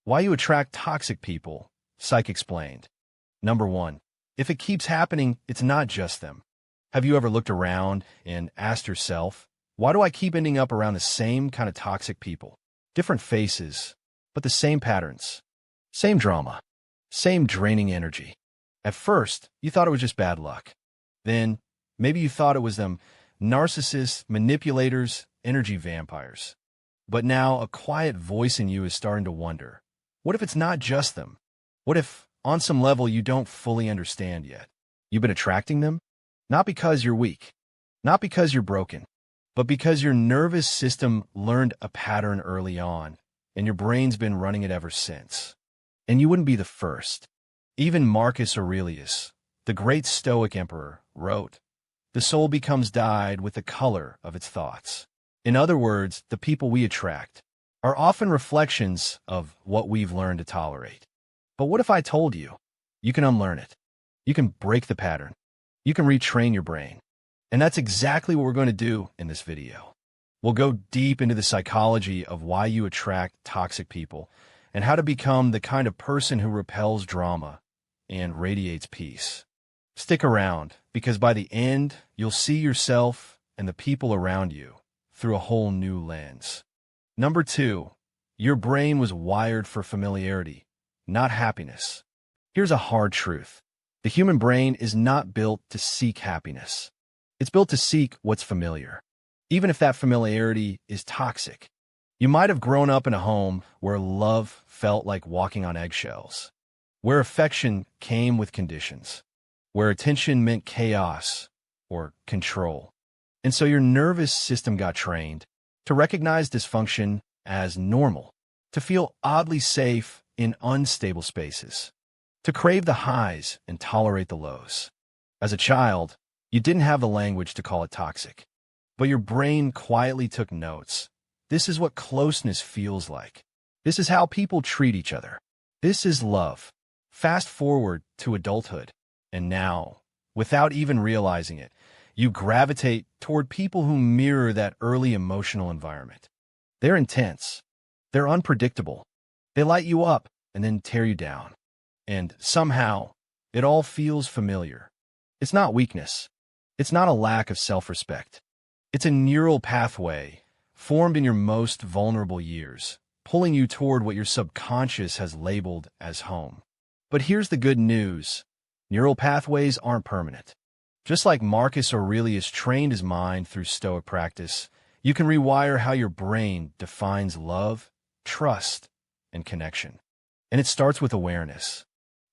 Why you attract toxic people. Psych explained. Number 1. If it keeps happening, it's not just them. Have you ever looked around and asked yourself, why do I keep ending up around the same kind of toxic people? Different faces, but the same patterns. Same drama. Same draining energy. At first, you thought it was just bad luck. Then, maybe you thought it was them narcissists, manipulators, energy vampires. But now, a quiet voice in you is starting to wonder, what if it's not just them? What if, on some level, you don't fully understand yet? You've been attracting them? Not because you're weak, not because you're broken, but because your nervous system learned a pattern early on, and your brain's been running it ever since. And you wouldn't be the first. Even Marcus Aurelius, the great Stoic emperor, wrote, "The soul becomes dyed with the color of its thoughts." In other words, the people we attract are often reflections of what we've learned to tolerate. But what if I told you, you can unlearn it? You can break the pattern. You can retrain your brain. And that's exactly what we're going to do in this video. We'll go deep into the psychology of why you attract toxic people and how to become the kind of person who repels drama and radiates peace. Stick around, because by the end, you'll see yourself and the people around you through a whole new lens. Number 2, your brain was wired for familiarity, not happiness. Here's a hard truth. The human brain is not built to seek happiness. It's built to seek what's familiar, even if that familiarity is toxic. You might have grown up in a home where love felt like walking on eggshells, where affection came with conditions, where attention meant chaos or control. And so your nervous system got trained to recognize dysfunction as normal, to feel oddly safe in unstable spaces, to crave the highs and tolerate the lows. As a child, you didn't have the language to call it toxic, but your brain quietly took notes. This is what closeness feels like. This is how people treat each other. This is love. Fast forward to adulthood, and now, without even realizing it, you gravitate toward people who mirror that early emotional environment. They're intense. They're unpredictable. They light you up and then tear you down. And somehow, it all feels familiar. It's not weakness. It's not a lack of self-respect. It's a neural pathway formed in your most vulnerable years, pulling you toward what your subconscious has labeled as home. But here's the good news. Neural pathways aren't permanent. Just like Marcus Aurelius trained his mind through Stoic practice, you can rewire how your brain defines love, trust, and connection. And it starts with awareness.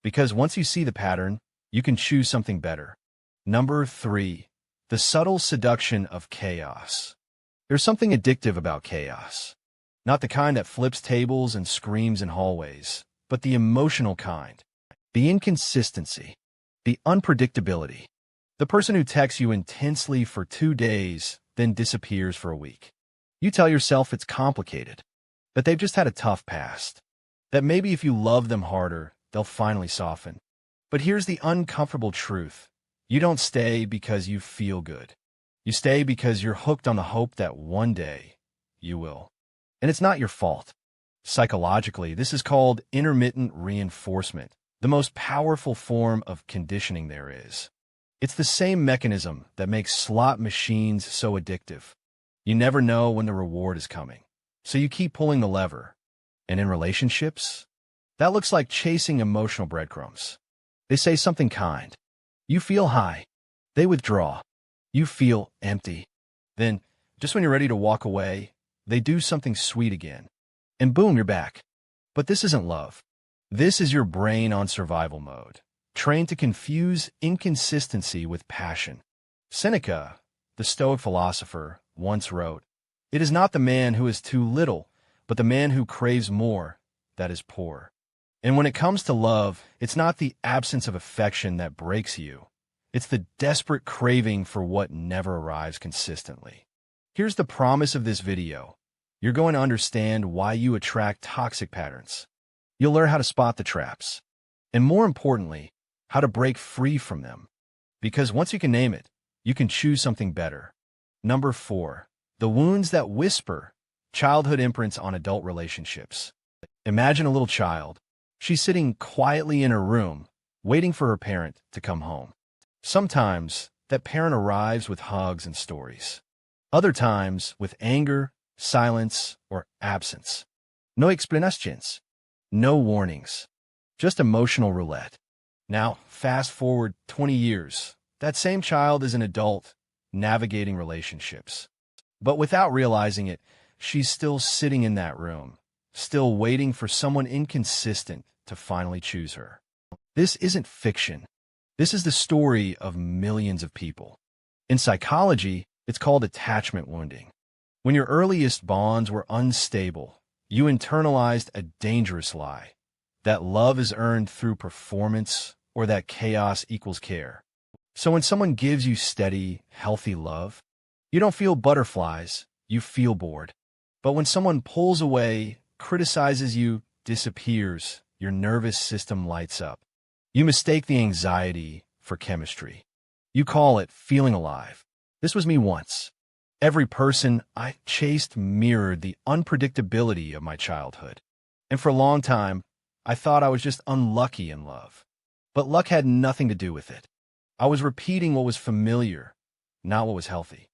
Because once you see the pattern, you can choose something better. Number 3, the subtle seduction of chaos. There's something addictive about chaos. Not the kind that flips tables and screams in hallways, but the emotional kind. The inconsistency, the unpredictability. The person who texts you intensely for 2 days, then disappears for a week. You tell yourself it's complicated, that they've just had a tough past, that maybe if you love them harder, they'll finally soften. But here's the uncomfortable truth. You don't stay because you feel good. You stay because you're hooked on the hope that one day you will. And it's not your fault. Psychologically, this is called intermittent reinforcement, the most powerful form of conditioning there is. It's the same mechanism that makes slot machines so addictive. You never know when the reward is coming, so you keep pulling the lever. And in relationships, that looks like chasing emotional breadcrumbs. They say something kind. You feel high. They withdraw. You feel empty. Then, just when you're ready to walk away, they do something sweet again. And boom, you're back. But this isn't love. This is your brain on survival mode, trained to confuse inconsistency with passion. Seneca, the Stoic philosopher, once wrote, "It is not the man who is too little, but the man who craves more that is poor." And when it comes to love, it's not the absence of affection that breaks you. It's the desperate craving for what never arrives consistently. Here's the promise of this video. You're going to understand why you attract toxic patterns. You'll learn how to spot the traps. And more importantly, how to break free from them. Because once you can name it, you can choose something better. Number 4, the wounds that whisper, childhood imprints on adult relationships. Imagine a little child. She's sitting quietly in her room, waiting for her parent to come home. Sometimes, that parent arrives with hugs and stories. Other times, with anger, silence, or absence. No explanations. No warnings. Just emotional roulette. Now, fast forward 20 years. That same child is an adult, navigating relationships. But without realizing it, she's still sitting in that room, still waiting for someone inconsistent to finally choose her. This isn't fiction. This is the story of millions of people. In psychology, it's called attachment wounding. When your earliest bonds were unstable, you internalized a dangerous lie, that love is earned through performance or that chaos equals care. So when someone gives you steady, healthy love, you don't feel butterflies, you feel bored. But when someone pulls away, criticizes you, disappears, your nervous system lights up. You mistake the anxiety for chemistry. You call it feeling alive. This was me once. Every person I chased mirrored the unpredictability of my childhood. And for a long time, I thought I was just unlucky in love. But luck had nothing to do with it. I was repeating what was familiar, not what was healthy.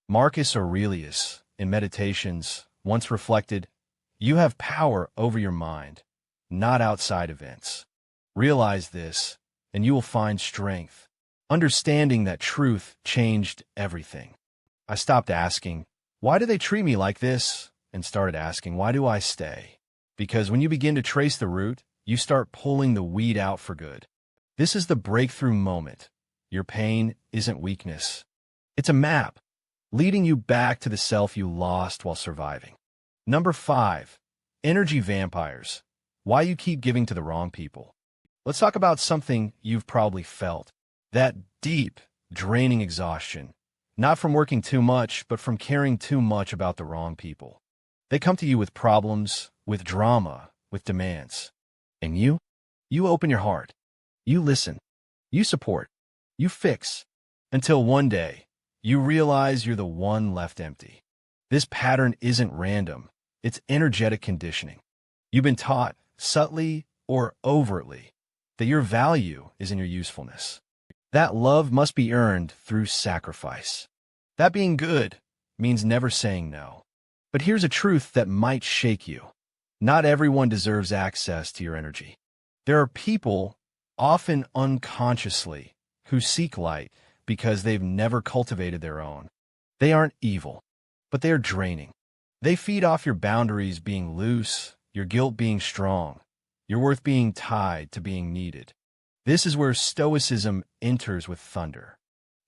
Marcus Aurelius, in Meditations, once reflected, "You have power over your mind, not outside events. Realize this, and you will find strength." Understanding that truth changed everything. I stopped asking, "Why do they treat me like this?" and started asking, "Why do I stay?" Because when you begin to trace the root, you start pulling the weed out for good. This is the breakthrough moment. Your pain isn't weakness. It's a map, leading you back to the self you lost while surviving. Number 5, energy vampires. Why you keep giving to the wrong people. Let's talk about something you've probably felt. That deep, draining exhaustion. Not from working too much, but from caring too much about the wrong people. They come to you with problems, with drama, with demands. And you open your heart. You listen. You support. You fix. Until one day, you realize you're the one left empty. This pattern isn't random. It's energetic conditioning. You've been taught, subtly or overtly, that your value is in your usefulness. That love must be earned through sacrifice. That being good means never saying no. But here's a truth that might shake you. Not everyone deserves access to your energy. There are people, often unconsciously, who seek light because they've never cultivated their own. They aren't evil, but they are draining. They feed off your boundaries being loose, your guilt being strong, your worth being tied to being needed. This is where Stoicism enters with thunder.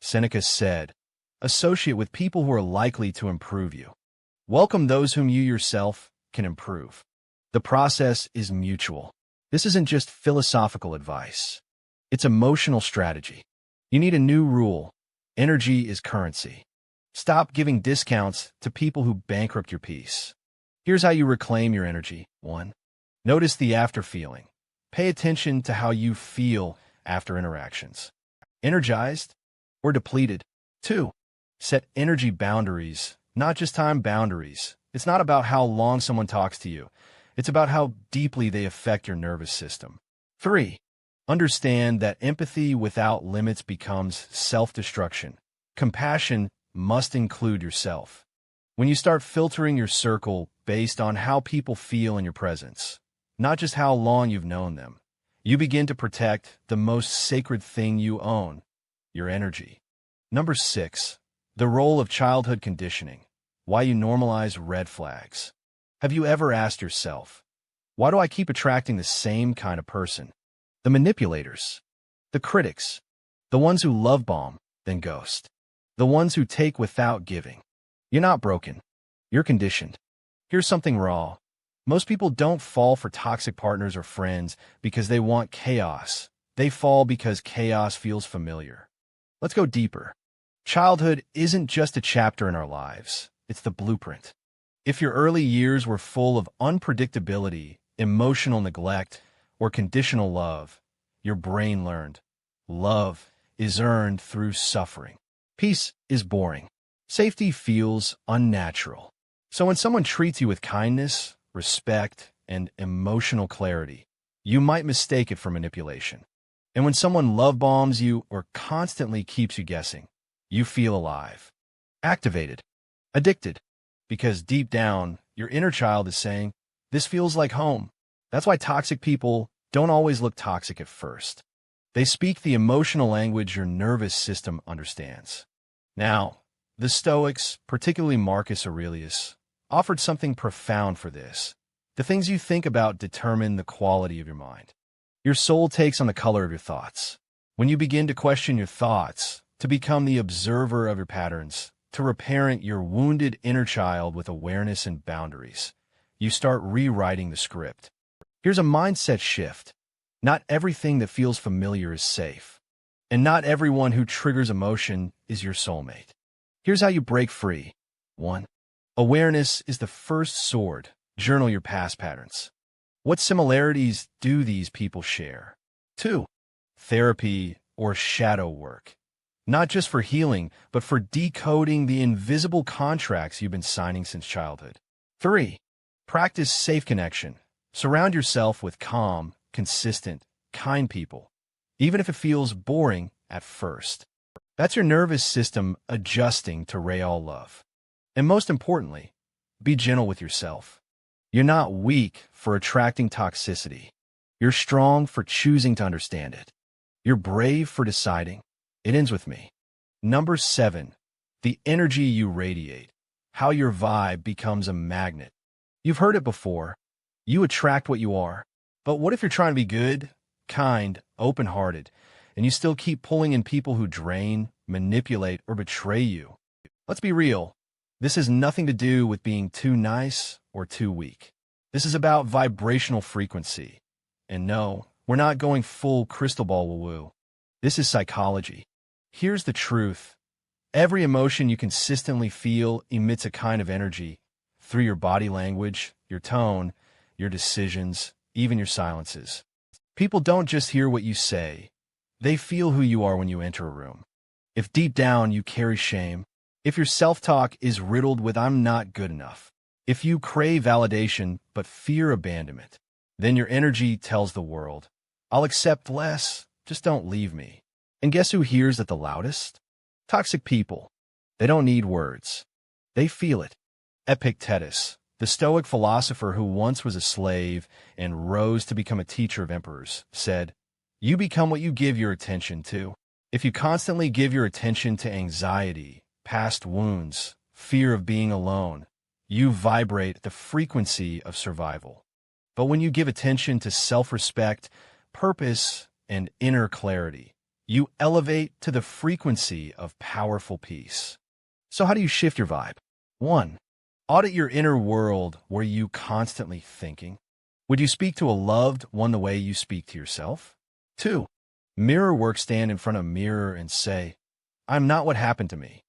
Seneca said, "Associate with people who are likely to improve you. Welcome those whom you yourself can improve." The process is mutual. This isn't just philosophical advice. It's emotional strategy. You need a new rule. Energy is currency. Stop giving discounts to people who bankrupt your peace. Here's how you reclaim your energy. 1. Notice the after feeling. Pay attention to how you feel after interactions. Energized or depleted? 2. Set energy boundaries, not just time boundaries. It's not about how long someone talks to you. It's about how deeply they affect your nervous system. 3. Understand that empathy without limits becomes self-destruction. Compassion must include yourself. When you start filtering your circle based on how people feel in your presence, not just how long you've known them, you begin to protect the most sacred thing you own, your energy. Number 6, the role of childhood conditioning. Why you normalize red flags. Have you ever asked yourself, why do I keep attracting the same kind of person? The manipulators, the critics, the ones who love bomb, then ghost, the ones who take without giving. You're not broken. You're conditioned. Here's something raw. Most people don't fall for toxic partners or friends because they want chaos. They fall because chaos feels familiar. Let's go deeper. Childhood isn't just a chapter in our lives. It's the blueprint. If your early years were full of unpredictability, emotional neglect, or conditional love, your brain learned. Love is earned through suffering. Peace is boring. Safety feels unnatural. So when someone treats you with kindness, respect, and emotional clarity, you might mistake it for manipulation. And when someone love bombs you or constantly keeps you guessing, you feel alive, activated, addicted, because deep down, your inner child is saying, this feels like home. That's why toxic people don't always look toxic at first. They speak the emotional language your nervous system understands. Now, the Stoics, particularly Marcus Aurelius, offered something profound for this. The things you think about determine the quality of your mind. Your soul takes on the color of your thoughts. When you begin to question your thoughts, to become the observer of your patterns, to reparent your wounded inner child with awareness and boundaries, you start rewriting the script. Here's a mindset shift. Not everything that feels familiar is safe, and not everyone who triggers emotion is your soulmate. Here's how you break free. 1. Awareness is the first sword. Journal your past patterns. What similarities do these people share? 2. Therapy or shadow work. Not just for healing, but for decoding the invisible contracts you've been signing since childhood. 3. Practice safe connection. Surround yourself with calm, consistent, kind people, even if it feels boring at first. That's your nervous system adjusting to real love. And most importantly, be gentle with yourself. You're not weak for attracting toxicity. You're strong for choosing to understand it. You're brave for deciding, it ends with me. Number 7, the energy you radiate. How your vibe becomes a magnet. You've heard it before. You attract what you are. But what if you're trying to be good, kind, open-hearted, and you still keep pulling in people who drain, manipulate, or betray you? Let's be real. This has nothing to do with being too nice or too weak. This is about vibrational frequency. And no, we're not going full crystal ball woo-woo. This is psychology. Here's the truth. Every emotion you consistently feel emits a kind of energy through your body language, your tone, your decisions, even your silences. People don't just hear what you say. They feel who you are when you enter a room. If deep down you carry shame, if your self-talk is riddled with "I'm not good enough," if you crave validation but fear abandonment, then your energy tells the world, I'll accept less, just don't leave me. And guess who hears it the loudest? Toxic people. They don't need words. They feel it. Epictetus, the Stoic philosopher who once was a slave and rose to become a teacher of emperors, said, you become what you give your attention to. If you constantly give your attention to anxiety, past wounds, fear of being alone, you vibrate at the frequency of survival. But when you give attention to self-respect, purpose, and inner clarity, you elevate to the frequency of powerful peace. So how do you shift your vibe? 1. Audit your inner world. Were you constantly thinking? Would you speak to a loved one the way you speak to yourself? 2. Mirror work. Stand in front of a mirror and say, I'm not what happened to me.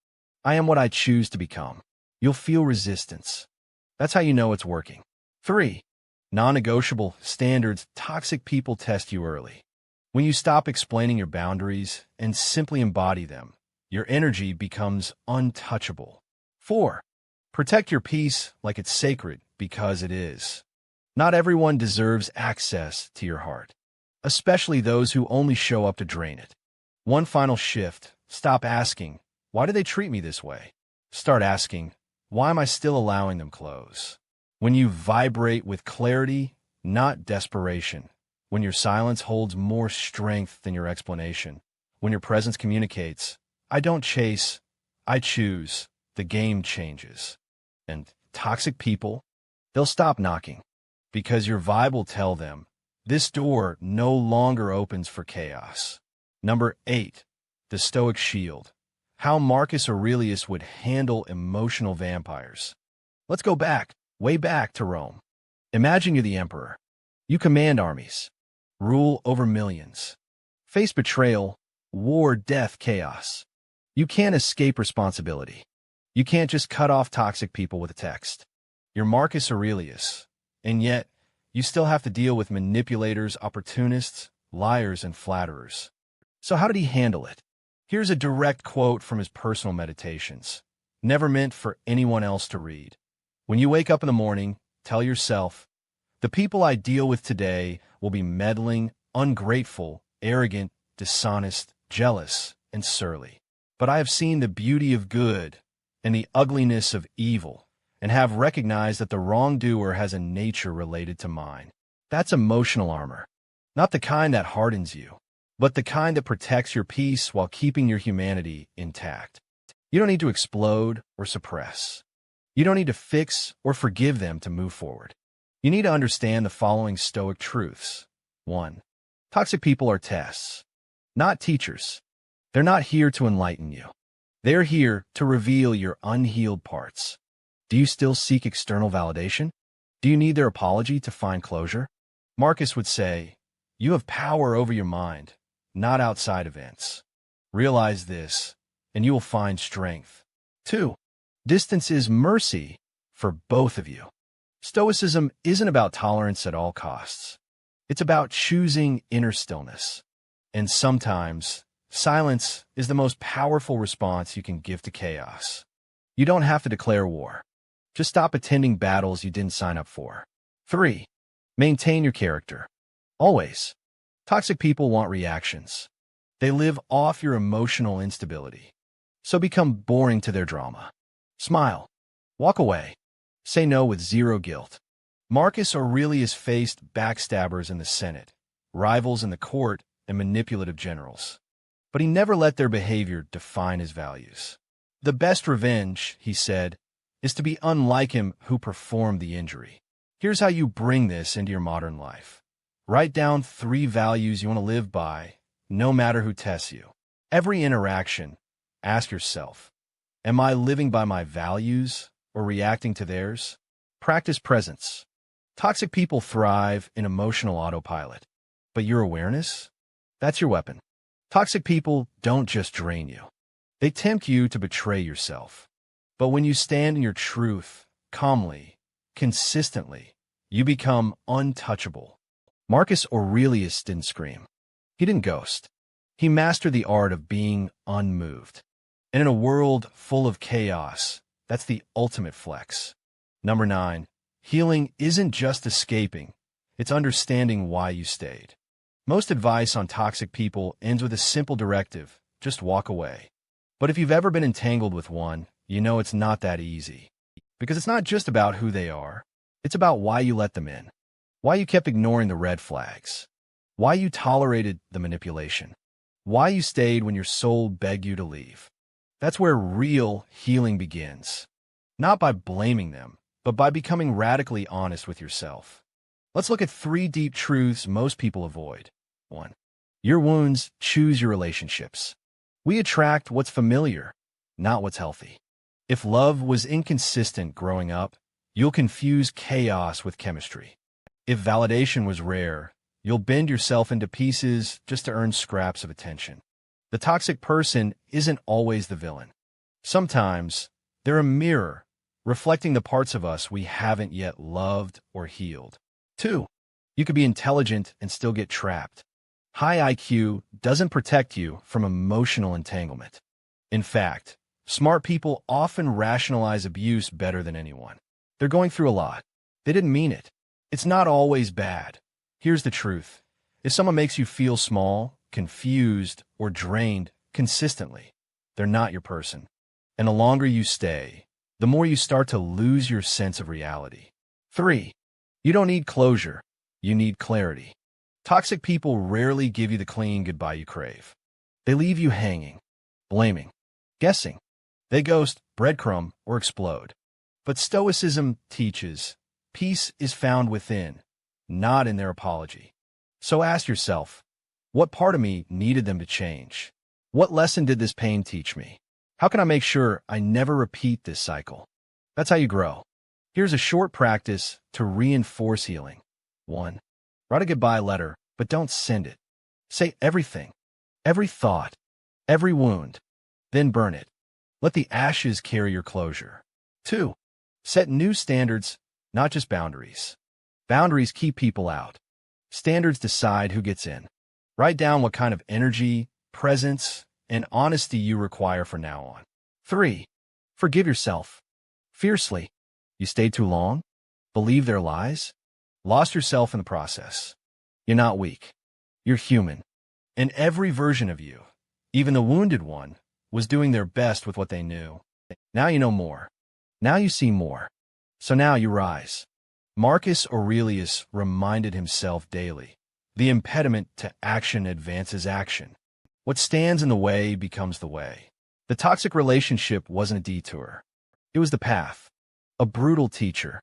I am what I choose to become. You'll feel resistance. That's how you know it's working. 3. Non-negotiable standards. Toxic people test you early. When you stop explaining your boundaries and simply embody them, your energy becomes untouchable. 4. Protect your peace like it's sacred, because it is. Not everyone deserves access to your heart, especially those who only show up to drain it. One final shift. Stop asking, why do they treat me this way? Start asking, why am I still allowing them close? When you vibrate with clarity, not desperation, when your silence holds more strength than your explanation, when your presence communicates, I don't chase, I choose, the game changes. And toxic people, they'll stop knocking, because your vibe will tell them, this door no longer opens for chaos. Number 8, the Stoic shield. How Marcus Aurelius would handle emotional vampires. Let's go back, way back to Rome. Imagine you're the emperor. You command armies, rule over millions, face betrayal, war, death, chaos. You can't escape responsibility. You can't just cut off toxic people with a text. You're Marcus Aurelius, and yet you still have to deal with manipulators, opportunists, liars, and flatterers. So how did he handle it? Here's a direct quote from his personal meditations, never meant for anyone else to read. When you wake up in the morning, tell yourself, The people I deal with today will be meddling, ungrateful, arrogant, dishonest, jealous, and surly. But I have seen the beauty of good and the ugliness of evil, and have recognized that the wrongdoer has a nature related to mine. That's emotional armor. Not the kind that hardens you, but the kind that protects your peace while keeping your humanity intact. You don't need to explode or suppress. You don't need to fix or forgive them to move forward. You need to understand the following Stoic truths. 1. Toxic people are tests, not teachers. They're not here to enlighten you. They're here to reveal your unhealed parts. Do you still seek external validation? Do you need their apology to find closure? Marcus would say, you have power over your mind, not outside events. Realize this, and you will find strength. 2. Distance is mercy for both of you. Stoicism isn't about tolerance at all costs. It's about choosing inner stillness. And sometimes, silence is the most powerful response you can give to chaos. You don't have to declare war. Just stop attending battles you didn't sign up for. 3. Maintain your character. Always. Toxic people want reactions. They live off your emotional instability. So become boring to their drama. Smile. Walk away. Say no with zero guilt. Marcus Aurelius faced backstabbers in the Senate, rivals in the court, and manipulative generals. But he never let their behavior define his values. The best revenge, he said, is to be unlike him who performed the injury. Here's how you bring this into your modern life. Write down 3 values you want to live by, no matter who tests you. Every interaction, ask yourself, am I living by my values or reacting to theirs? Practice presence. Toxic people thrive in emotional autopilot, but your awareness? That's your weapon. Toxic people don't just drain you. They tempt you to betray yourself. But when you stand in your truth, calmly, consistently, you become untouchable. Marcus Aurelius didn't scream. He didn't ghost. He mastered the art of being unmoved. And in a world full of chaos, that's the ultimate flex. 9. Healing isn't just escaping. It's understanding why you stayed. Most advice on toxic people ends with a simple directive: just walk away. But if you've ever been entangled with one, you know it's not that easy. Because it's not just about who they are. It's about why you let them in. Why you kept ignoring the red flags. Why you tolerated the manipulation. Why you stayed when your soul begged you to leave. That's where real healing begins. Not by blaming them, but by becoming radically honest with yourself. Let's look at 3 deep truths most people avoid. 1. Your wounds choose your relationships. We attract what's familiar, not what's healthy. If love was inconsistent growing up, you'll confuse chaos with chemistry. If validation was rare, you'll bend yourself into pieces just to earn scraps of attention. The toxic person isn't always the villain. Sometimes, they're a mirror, reflecting the parts of us we haven't yet loved or healed. 2. You could be intelligent and still get trapped. High IQ doesn't protect you from emotional entanglement. In fact, smart people often rationalize abuse better than anyone. They're going through a lot. They didn't mean it. It's not always bad. Here's the truth. If someone makes you feel small, confused, or drained consistently, they're not your person. And the longer you stay, the more you start to lose your sense of reality. 3. You don't need closure. You need clarity. Toxic people rarely give you the clean goodbye you crave. They leave you hanging, blaming, guessing. They ghost, breadcrumb, or explode. But Stoicism teaches peace is found within, not in their apology. So ask yourself, what part of me needed them to change? What lesson did this pain teach me? How can I make sure I never repeat this cycle? That's how you grow. Here's a short practice to reinforce healing. 1. Write a goodbye letter, but don't send it. Say everything, every thought, every wound, then burn it. Let the ashes carry your closure. 2. Set new standards, not just boundaries. Boundaries keep people out. Standards decide who gets in. Write down what kind of energy, presence, and honesty you require from now on. 3. Forgive yourself. Fiercely. You stayed too long? Believe their lies? lost yourself in the process. You're not weak. You're human. And every version of you, even the wounded one, was doing their best with what they knew. Now you know more. Now you see more. So now you rise. Marcus Aurelius reminded himself daily, the impediment to action advances action. What stands in the way becomes the way. The toxic relationship wasn't a detour. It was the path, a brutal teacher,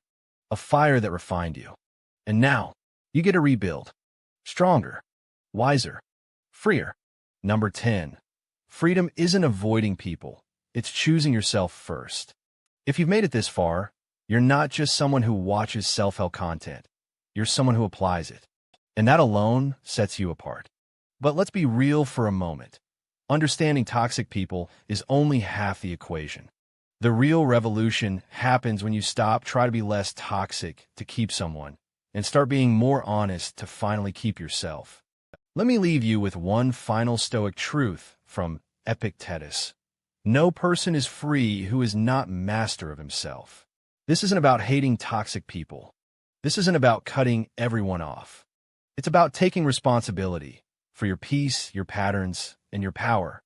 a fire that refined you. And now, you get to rebuild. Stronger, wiser, freer. Number 10. Freedom isn't avoiding people. It's choosing yourself first. If you've made it this far, you're not just someone who watches self-help content. You're someone who applies it. And that alone sets you apart. But let's be real for a moment. Understanding toxic people is only half the equation. The real revolution happens when you stop trying to be less toxic to keep someone and start being more honest to finally keep yourself. Let me leave you with one final Stoic truth from Epictetus. No person is free who is not master of himself. This isn't about hating toxic people. This isn't about cutting everyone off. It's about taking responsibility for your peace, your patterns, and your power.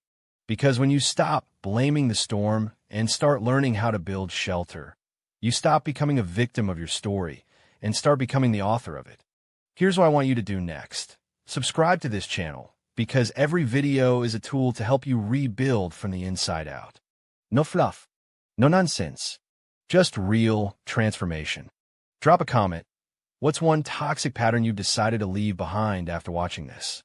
Because when you stop blaming the storm and start learning how to build shelter, you stop becoming a victim of your story and start becoming the author of it. Here's what I want you to do next. Subscribe to this channel, because every video is a tool to help you rebuild from the inside out. No fluff, no nonsense, just real transformation. Drop a comment. What's one toxic pattern you've decided to leave behind after watching this?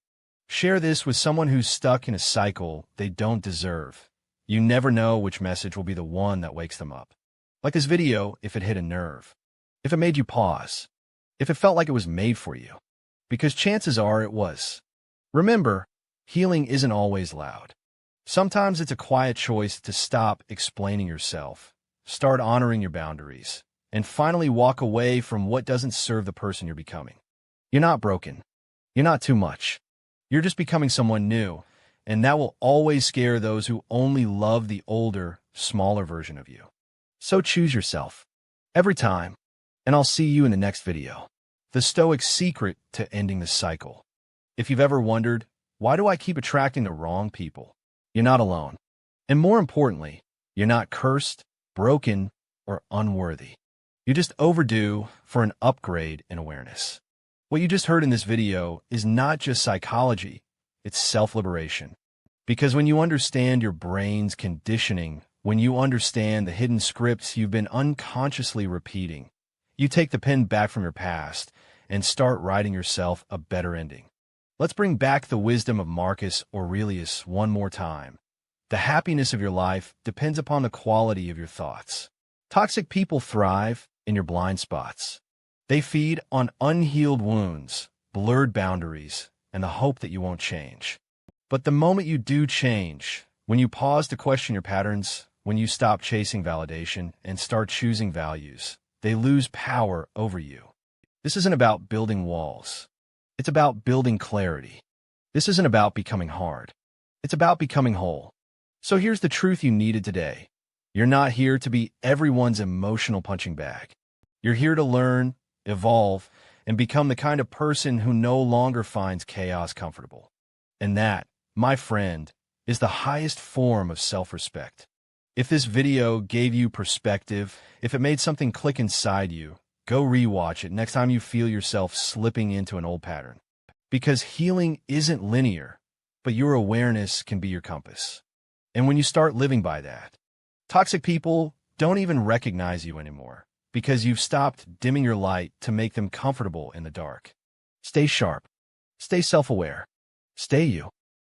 Share this with someone who's stuck in a cycle they don't deserve. You never know which message will be the one that wakes them up. Like this video if it hit a nerve, if it made you pause, if it felt like it was made for you. Because chances are it was. Remember, healing isn't always loud. Sometimes it's a quiet choice to stop explaining yourself, start honoring your boundaries, and finally walk away from what doesn't serve the person you're becoming. You're not broken. You're not too much. You're just becoming someone new, and that will always scare those who only love the older, smaller version of you. So choose yourself. Every time. And I'll see you in the next video. The Stoic secret to ending the cycle. If you've ever wondered, why do I keep attracting the wrong people? You're not alone. And more importantly, you're not cursed, broken, or unworthy. You're just overdue for an upgrade in awareness. What you just heard in this video is not just psychology, it's self-liberation. Because when you understand your brain's conditioning, when you understand the hidden scripts you've been unconsciously repeating, you take the pen back from your past and start writing yourself a better ending. Let's bring back the wisdom of Marcus Aurelius one more time. The happiness of your life depends upon the quality of your thoughts. Toxic people thrive in your blind spots. They feed on unhealed wounds, blurred boundaries, and the hope that you won't change. But the moment you do change, when you pause to question your patterns, when you stop chasing validation and start choosing values, they lose power over you. This isn't about building walls. It's about building clarity. This isn't about becoming hard. It's about becoming whole. So here's the truth you needed today. You're not here to be everyone's emotional punching bag. You're here to learn, evolve, and become the kind of person who no longer finds chaos comfortable. And that, my friend, is the highest form of self-respect. If this video gave you perspective, if it made something click inside you, go rewatch it next time you feel yourself slipping into an old pattern. Because healing isn't linear, but your awareness can be your compass. And when you start living by that, toxic people don't even recognize you anymore because you've stopped dimming your light to make them comfortable in the dark. Stay sharp. Stay self-aware. Stay you.